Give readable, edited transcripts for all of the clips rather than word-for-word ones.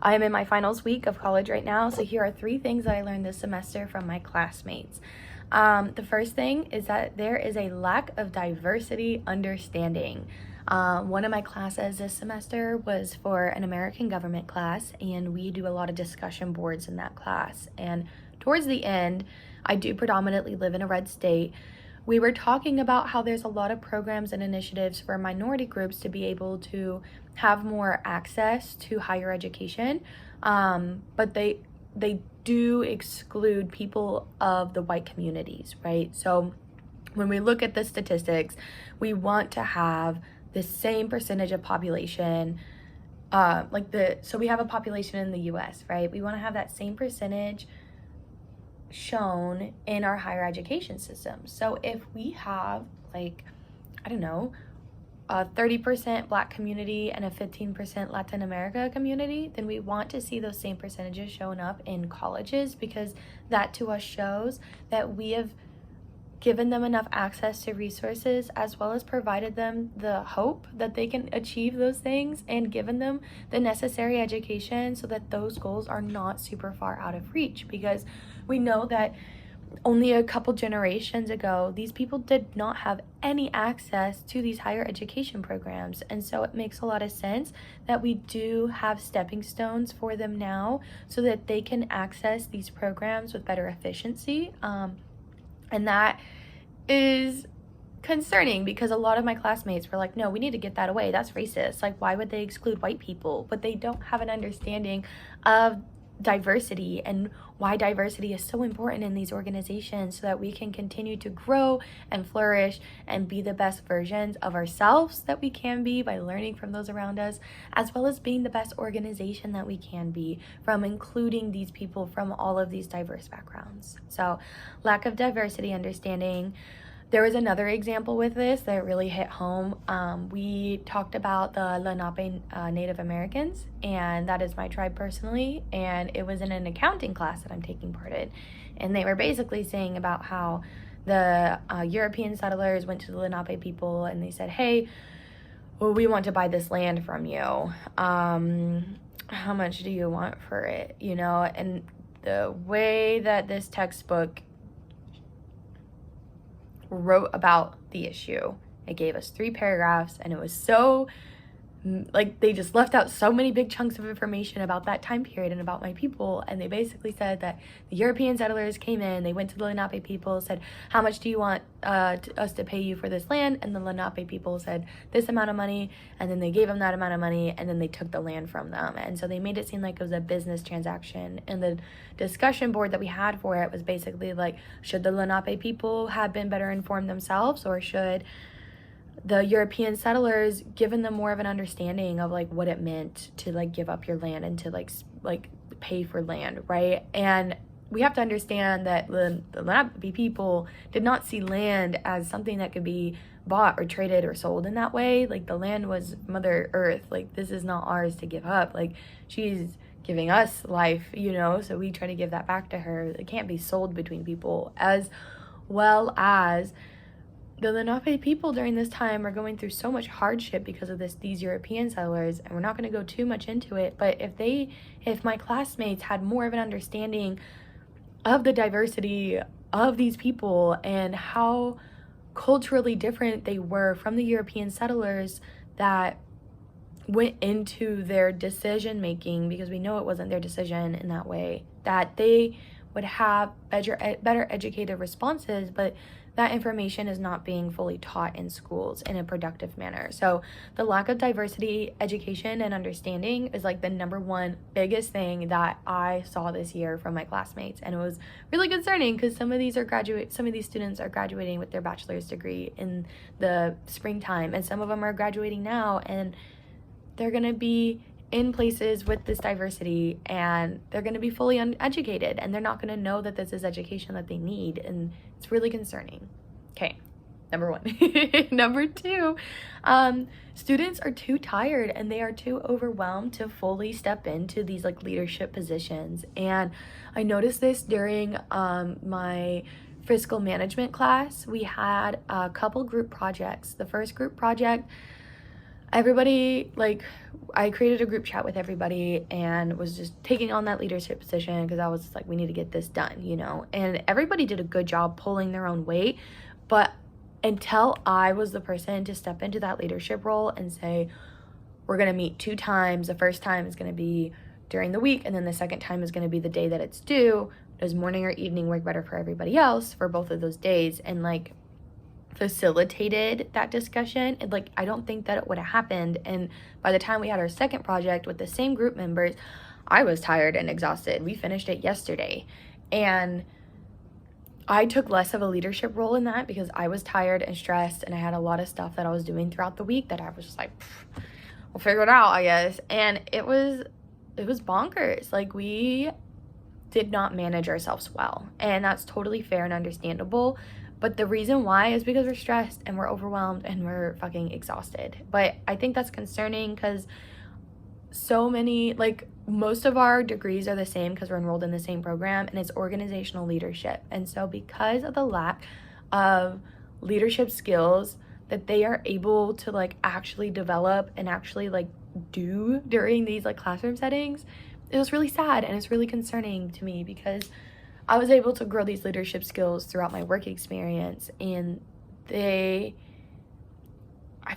I am in my finals week of college right now, so here are 3 things that I learned this semester from my classmates. The first thing is that there is a lack of diversity understanding. One of my classes this semester was for an American government class, and we do a lot of discussion boards in that class. And towards the end, I do predominantly live in a red state. We were talking about how there's a lot of programs and initiatives for minority groups to be able to have more access to higher education, but they do exclude people of the white communities, right? So when we look at the statistics, we want to have the same percentage of population, so we have a population in the US, right? We want to have that same percentage shown in our higher education system. So if we have, like, I don't know, a 30% Black community and a 15% Latin America community, then we want to see those same percentages showing up in colleges, because that to us shows that we have given them enough access to resources, as well as provided them the hope that they can achieve those things, and given them the necessary education so that those goals are not super far out of reach. Because we know that only a couple generations ago, these people did not have any access to these higher education programs. And so it makes a lot of sense that we do have stepping stones for them now so that they can access these programs with better efficiency. And that is concerning, because a lot of my classmates were like, no, we need to get that away. That's racist. Like, why would they exclude white people? But they don't have an understanding of diversity and why diversity is so important in these organizations, so that we can continue to grow and flourish and be the best versions of ourselves that we can be by learning from those around us, as well as being the best organization that we can be from including these people from all of these diverse backgrounds. So lack of diversity understanding. There was another example with this that really hit home. We talked about the Lenape Native Americans, and that is my tribe personally, and it was in an accounting class that I'm taking part in. And they were basically saying about how the European settlers went to the Lenape people and they said, hey, well, we want to buy this land from you. How much do you want for it? You know, and the way that this textbook wrote about the issue, it gave us 3 paragraphs, and it was so, like, they just left out so many big chunks of information about that time period and about my people. And they basically said that the European settlers came in, they went to the Lenape people, said, how much do you want us to pay you for this land? And the Lenape people said this amount of money, and then they gave them that amount of money, and then they took the land from them. And so they made it seem like it was a business transaction. And the discussion board that we had for it was basically like, should the Lenape people have been better informed themselves, or should the European settlers given them more of an understanding of like what it meant to like give up your land and to like pay for land, right? And we have to understand that the Lenape people did not see land as something that could be bought or traded or sold in that way. Like, the land was Mother Earth. Like, this is not ours to give up. Like, she's giving us life, you know, so we try to give that back to her. It can't be sold between people. As well as the Lenape people during this time are going through so much hardship because of these European settlers, and we're not going to go too much into it, but if my classmates had more of an understanding of the diversity of these people and how culturally different they were from the European settlers that went into their decision making, because we know it wasn't their decision in that way, that they would have better educated responses, but that information is not being fully taught in schools in a productive manner. So the lack of diversity education and understanding is like the number one biggest thing that I saw this year from my classmates. And it was really concerning, because some of these students are graduating with their bachelor's degree in the springtime, and some of them are graduating now, and they're going to be in places with this diversity, and they're going to be fully uneducated, and they're not going to know that this is education that they need, and it's really concerning. Okay, number 1. Number 2, students are too tired and they are too overwhelmed to fully step into these like leadership positions. And I noticed this during my fiscal management class. We had a couple group projects. The first group project, everybody, like, I created a group chat with everybody and was just taking on that leadership position because I was like, we need to get this done, you know? And everybody did a good job pulling their own weight. But until I was the person to step into that leadership role and say, we're going to meet 2 times. The first time is going to be during the week, and then the second time is going to be the day that it's due. Does morning or evening work better for everybody else for both of those days? And like facilitated that discussion. And like, I don't think that it would have happened. And by the time we had our second project with the same group members, I was tired and exhausted. We finished it yesterday. And I took less of a leadership role in that because I was tired and stressed, and I had a lot of stuff that I was doing throughout the week that I was just like, we'll figure it out, I guess. And it was bonkers. Like, we did not manage ourselves well, and that's totally fair and understandable. But the reason why is because we're stressed and we're overwhelmed and we're fucking exhausted. But I think that's concerning because so many, like, most of our degrees are the same because we're enrolled in the same program, and it's organizational leadership. And so because of the lack of leadership skills that they are able to like actually develop and actually like do during these like classroom settings, it was really sad, and it's really concerning to me because I was able to grow these leadership skills throughout my work experience, and I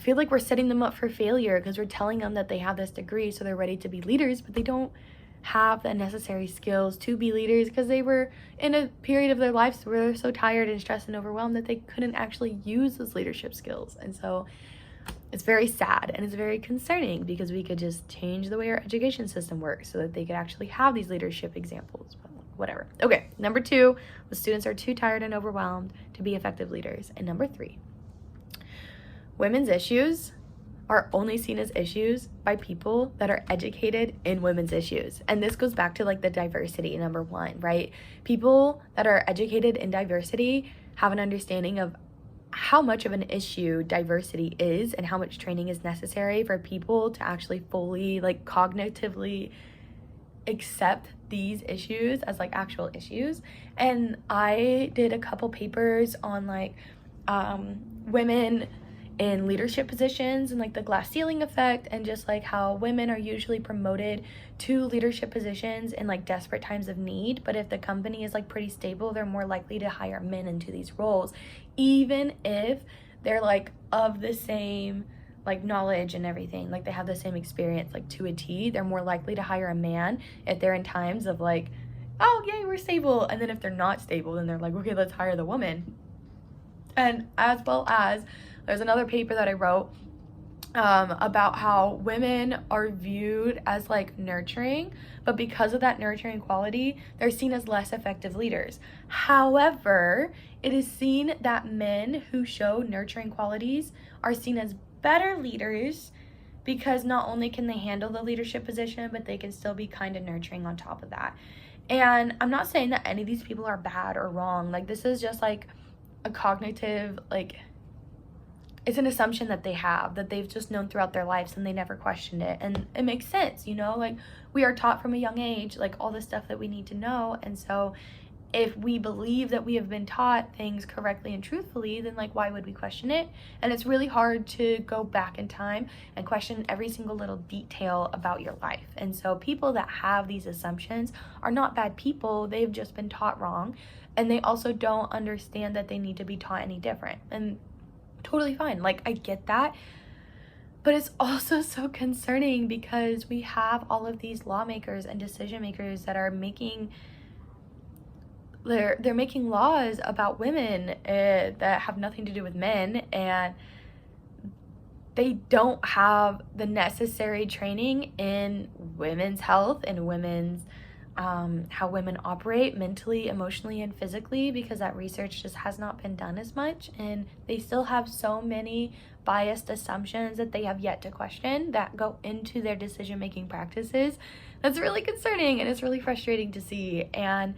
feel like we're setting them up for failure because we're telling them that they have this degree so they're ready to be leaders, but they don't have the necessary skills to be leaders because they were in a period of their lives where they're so tired and stressed and overwhelmed that they couldn't actually use those leadership skills. And so it's very sad and it's very concerning because we could just change the way our education system works so that they could actually have these leadership examples. But whatever. Okay, number 2 was students are too tired and overwhelmed to be effective leaders. And number 3, women's issues are only seen as issues by people that are educated in women's issues. And this goes back to like the diversity, number 1, right? People that are educated in diversity have an understanding of how much of an issue diversity is and how much training is necessary for people to actually fully like cognitively accept these issues as like actual issues. And I did a couple papers on like women in leadership positions and like the glass ceiling effect, and just like how women are usually promoted to leadership positions in like desperate times of need, but if the company is like pretty stable, they're more likely to hire men into these roles, even if they're like of the same like knowledge and everything, like they have the same experience like to a T. They're more likely to hire a man if they're in times of like, oh yay, we're stable, and then if they're not stable, then they're like, okay, let's hire the woman. And as well as there's another paper that I wrote about how women are viewed as like nurturing, but because of that nurturing quality, they're seen as less effective leaders. However, it is seen that men who show nurturing qualities are seen as better leaders because not only can they handle the leadership position, but they can still be kind and nurturing on top of that. And I'm not saying that any of these people are bad or wrong. Like, this is just like a cognitive, like, it's an assumption that they have, that they've just known throughout their lives and they never questioned it. And it makes sense, you know, like we are taught from a young age, like all the stuff that we need to know. And so if we believe that we have been taught things correctly and truthfully, then like, why would we question it? And it's really hard to go back in time and question every single little detail about your life. And so people that have these assumptions are not bad people. They've just been taught wrong. And they also don't understand that they need to be taught any different. And totally fine. Like, I get that. But it's also so concerning because we have all of these lawmakers and decision makers that are making they're making laws about women that have nothing to do with men, and they don't have the necessary training in women's health and women's how women operate mentally, emotionally, and physically, because that research just has not been done as much, and they still have so many biased assumptions that they have yet to question that go into their decision-making practices. That's really concerning, and it's really frustrating to see. And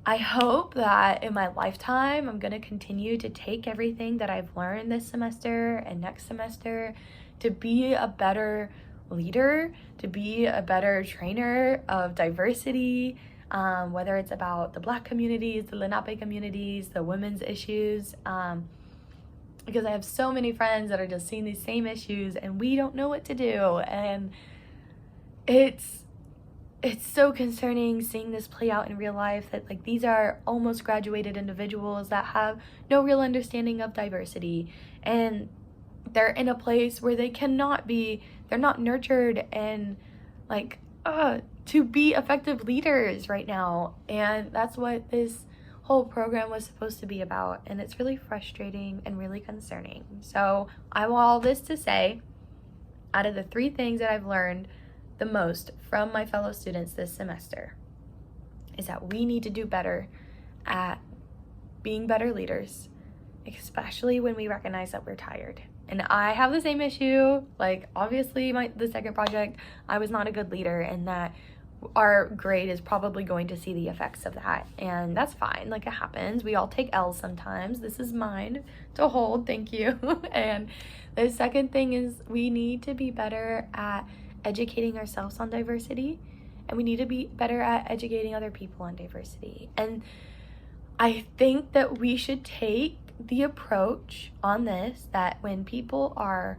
I hope that in my lifetime, I'm going to continue to take everything that I've learned this semester and next semester to be a better leader, to be a better trainer of diversity, whether it's about the Black communities, the Lenape communities, the women's issues, because I have so many friends that are just seeing these same issues and we don't know what to do. And it's so concerning seeing this play out in real life, that like these are almost graduated individuals that have no real understanding of diversity, and they're in a place where they're not nurtured and like to be effective leaders right now. And that's what this whole program was supposed to be about, and it's really frustrating and really concerning. So I have all this to say, out of the 3 things that I've learned the most from my fellow students this semester, is that we need to do better at being better leaders, especially when we recognize that we're tired. And I have the same issue. Like, obviously the second project, I was not a good leader, and that our grade is probably going to see the effects of that, and that's fine. Like, it happens. We all take L's sometimes. This is mine to hold, thank you. And the second thing is we need to be better at educating ourselves on diversity, and we need to be better at educating other people on diversity. And I think that we should take the approach on this that when people are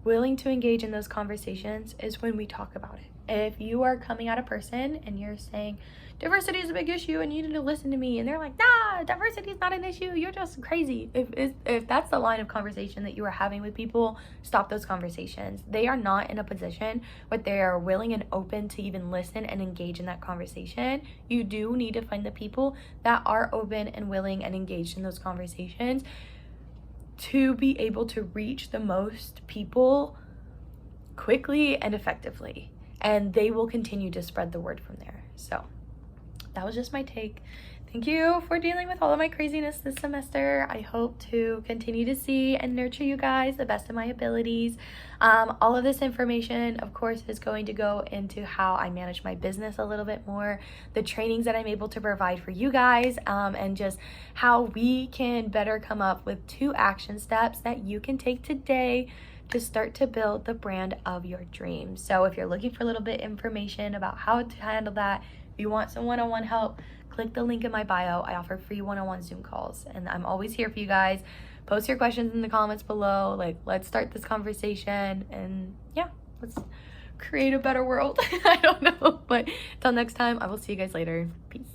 willing to engage in those conversations is when we talk about it. If you are coming at a person and you're saying diversity is a big issue and you need to listen to me, and they're like, nah, diversity is not an issue, you're just crazy. If that's the line of conversation that you are having with people, stop those conversations. They are not in a position where they are willing and open to even listen and engage in that conversation. You do need to find the people that are open and willing and engaged in those conversations to be able to reach the most people quickly and effectively. And they will continue to spread the word from there. So that was just my take. Thank you for dealing with all of my craziness this semester. I hope to continue to see and nurture you guys the best of my abilities. All of this information, of course, is going to go into how I manage my business a little bit more, the trainings that I'm able to provide for you guys, and just how we can better come up with 2 action steps that you can take today to start to build the brand of your dreams. So if you're looking for a little bit information about how to handle that, if you want some one-on-one help, click the link in my bio. I offer free one-on-one Zoom calls, and I'm always here for you guys. Post your questions in the comments below. Like, let's start this conversation, and yeah, let's create a better world. I don't know, but until next time, I will see you guys later. Peace.